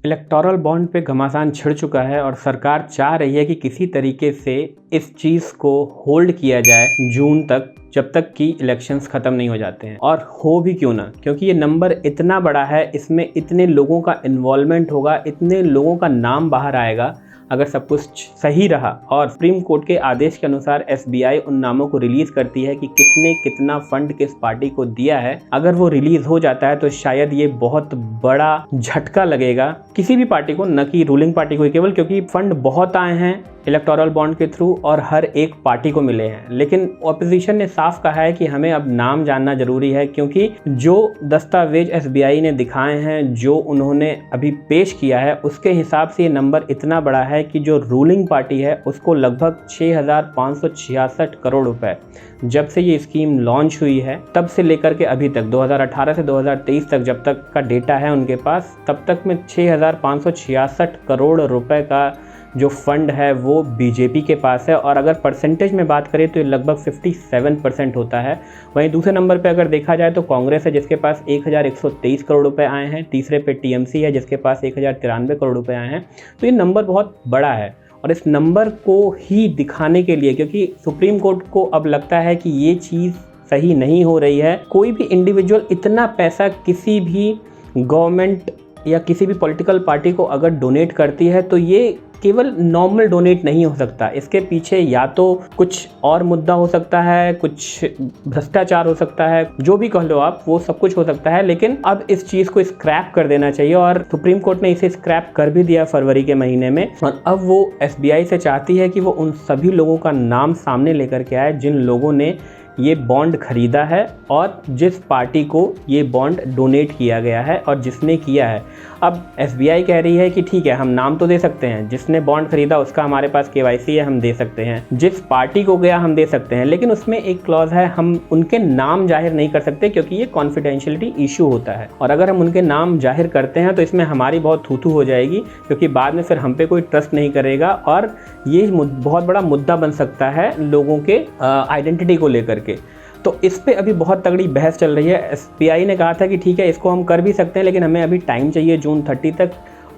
Electoral bond पे घमासान छिड़ चुका है और सरकार चाह रही है कि किसी तरीके से इस चीज़ को होल्ड किया जाए जून तक, जब तक कि इलेक्शंस ख़त्म नहीं हो जाते हैं। और हो भी क्यों ना, क्योंकि ये नंबर इतना बड़ा है, इसमें इतने लोगों का इन्वॉल्वमेंट होगा, इतने लोगों का नाम बाहर आएगा अगर सब कुछ सही रहा। और सुप्रीम कोर्ट के आदेश के अनुसार एसबीआई उन नामों को रिलीज़ करती है कि किसने कितना फंड किस पार्टी को दिया है। अगर वो रिलीज़ हो जाता है तो शायद ये बहुत बड़ा झटका लगेगा किसी भी पार्टी को, न कि रूलिंग पार्टी को केवल, क्योंकि फंड बहुत आए हैं इलेक्टोरल बॉन्ड के थ्रू और हर एक पार्टी को मिले हैं। लेकिन ऑपोजिशन ने साफ कहा है कि हमें अब नाम जानना जरूरी है, क्योंकि जो दस्तावेज एसबीआई ने दिखाए हैं, जो उन्होंने अभी पेश किया है, उसके हिसाब से ये नंबर इतना बड़ा है कि जो रूलिंग पार्टी है उसको लगभग 6,566 करोड़ रुपए, जब से ये स्कीम लॉन्च हुई है तब से लेकर के अभी तक 2018 से 2023 तक जब तक का डेटा है उनके पास, तब तक में 6,566 करोड़ रुपए का जो फंड है वो बीजेपी के पास है। और अगर परसेंटेज में बात करें तो ये लगभग 57% होता है। वहीं दूसरे नंबर पे अगर देखा जाए तो कांग्रेस है जिसके पास 1,123 करोड़ रुपए आए हैं। तीसरे पे टीएमसी है जिसके पास 1,093 करोड़ रुपए आए हैं। तो ये नंबर बहुत बड़ा है और इस नंबर को ही दिखाने के लिए, क्योंकि सुप्रीम कोर्ट को अब लगता है कि ये चीज़ सही नहीं हो रही है। कोई भी इंडिविजुअल इतना पैसा किसी भी गवर्नमेंट या किसी भी पॉलिटिकल पार्टी को अगर डोनेट करती है तो ये केवल नॉर्मल डोनेट नहीं हो सकता। इसके पीछे या तो कुछ और मुद्दा हो सकता है, कुछ भ्रष्टाचार हो सकता है, जो भी कह लो आप, वो सब कुछ हो सकता है। लेकिन अब इस चीज़ को स्क्रैप कर देना चाहिए और सुप्रीम कोर्ट ने इसे स्क्रैप कर भी दिया फरवरी के महीने में। और अब वो एसबीआई से चाहती है कि वो उन सभी लोगों का नाम सामने लेकर के आए जिन लोगों ने ये बॉन्ड खरीदा है और जिस पार्टी को ये बॉन्ड डोनेट किया गया है और जिसने किया है। अब एसबीआई कह रही है कि ठीक है, हम नाम तो दे सकते हैं, जिसने बॉन्ड खरीदा उसका हमारे पास केवाईसी है, हम दे सकते हैं, जिस पार्टी को गया हम दे सकते हैं, लेकिन उसमें एक क्लॉज है, हम उनके नाम जाहिर नहीं कर सकते क्योंकि ये कॉन्फिडेंशियलिटी इशू होता है। और अगर हम उनके नाम जाहिर करते हैं तो इसमें हमारी बहुत थू-थू हो जाएगी, क्योंकि बाद में फिर हम पे कोई ट्रस्ट नहीं करेगा और ये बहुत बड़ा मुद्दा बन सकता है लोगों के आइडेंटिटी को लेकर के। तो इस पे अभी बहुत तगड़ी बहस चल रही है। एसबीआई ने कहा था कि ठीक है, इसको हम कर भी सकते हैं, लेकिन हमें अभी टाइम चाहिए जून 30 तक।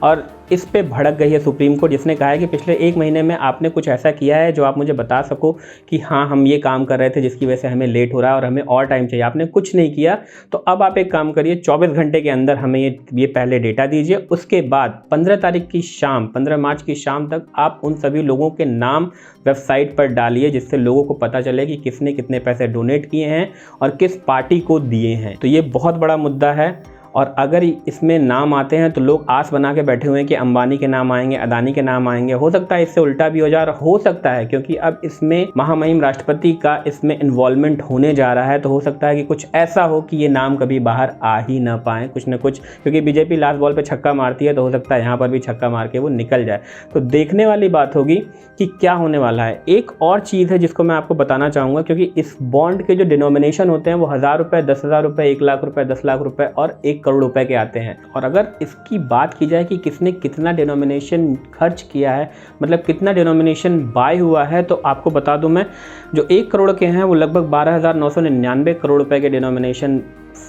और इस पे भड़क गई है सुप्रीम कोर्ट, जिसने कहा है कि पिछले एक महीने में आपने कुछ ऐसा किया है जो आप मुझे बता सको कि हाँ, हम ये काम कर रहे थे जिसकी वजह से हमें लेट हो रहा है और हमें और टाइम चाहिए। आपने कुछ नहीं किया, तो अब आप एक काम करिए, 24 घंटे के अंदर हमें ये पहले डेटा दीजिए। उसके बाद 15 मार्च की शाम तक आप उन सभी लोगों के नाम वेबसाइट पर डालिए, जिससे लोगों को पता चले कि किसने कितने पैसे डोनेट किए हैं और किस पार्टी को दिए हैं। तो ये बहुत बड़ा मुद्दा है और अगर इसमें नाम आते हैं तो लोग आस बना के बैठे हुए हैं कि अंबानी के नाम आएंगे, अदानी के नाम आएंगे। हो सकता है इससे उल्टा भी हो जाए, और हो सकता है क्योंकि अब इसमें महामहिम राष्ट्रपति का इसमें इन्वॉल्वमेंट होने जा रहा है, तो हो सकता है कि कुछ ऐसा हो कि ये नाम कभी बाहर आ ही ना पाए, कुछ न कुछ, क्योंकि बीजेपी लास्ट बॉल पे छक्का मारती है, तो हो सकता है यहाँ पर भी छक्का मार के वो निकल जाए। तो देखने वाली बात होगी कि क्या होने वाला है। एक और चीज़ है जिसको मैं आपको बताना चाहूँगा, क्योंकि इस बॉन्ड के जो डिनोमिनेशन होते हैं वो 1,000 रुपये, 10,000 रुपये, 1 लाख रुपये, 10 लाख रुपये और 1 करोड़ रुपए के आते हैं। और अगर इसकी बात की जाए कि किसने कितना डिनोमिनेशन खर्च किया है, मतलब कितना डिनोमिनेशन बाय हुआ है, तो आपको बता दूं मैं, जो 1 करोड़ के हैं वो लगभग 12,999 करोड़ रुपए के डिनोमिनेशन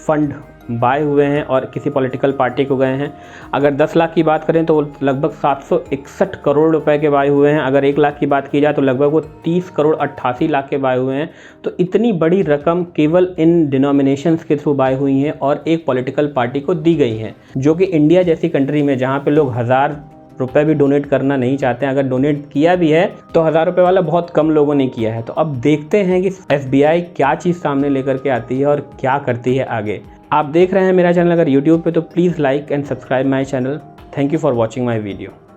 फंड बाय हुए हैं और किसी पॉलिटिकल पार्टी को गए हैं। अगर 10 लाख की बात करें तो वो लगभग 761 करोड़ रुपए के बाय हुए हैं। अगर 1 लाख की बात की जाए तो लगभग वो 30 करोड़ 88 लाख के बाय हुए हैं। तो इतनी बड़ी रकम केवल इन डिनोमिनेशंस के थ्रू बाय हुई हैं और एक पॉलिटिकल पार्टी को दी गई हैं, जो कि इंडिया जैसी कंट्री में जहाँ पे लोग 1,000 रुपये भी डोनेट करना नहीं चाहते हैं, अगर डोनेट किया भी है तो 1,000 रुपये वाला बहुत कम लोगों ने किया है। तो अब देखते हैं कि एसबीआई क्या चीज़ सामने लेकर के आती है और क्या करती है आगे। आप देख रहे हैं मेरा चैनल अगर यूट्यूब पे, तो please like and subscribe my channel. Thank you for watching my video.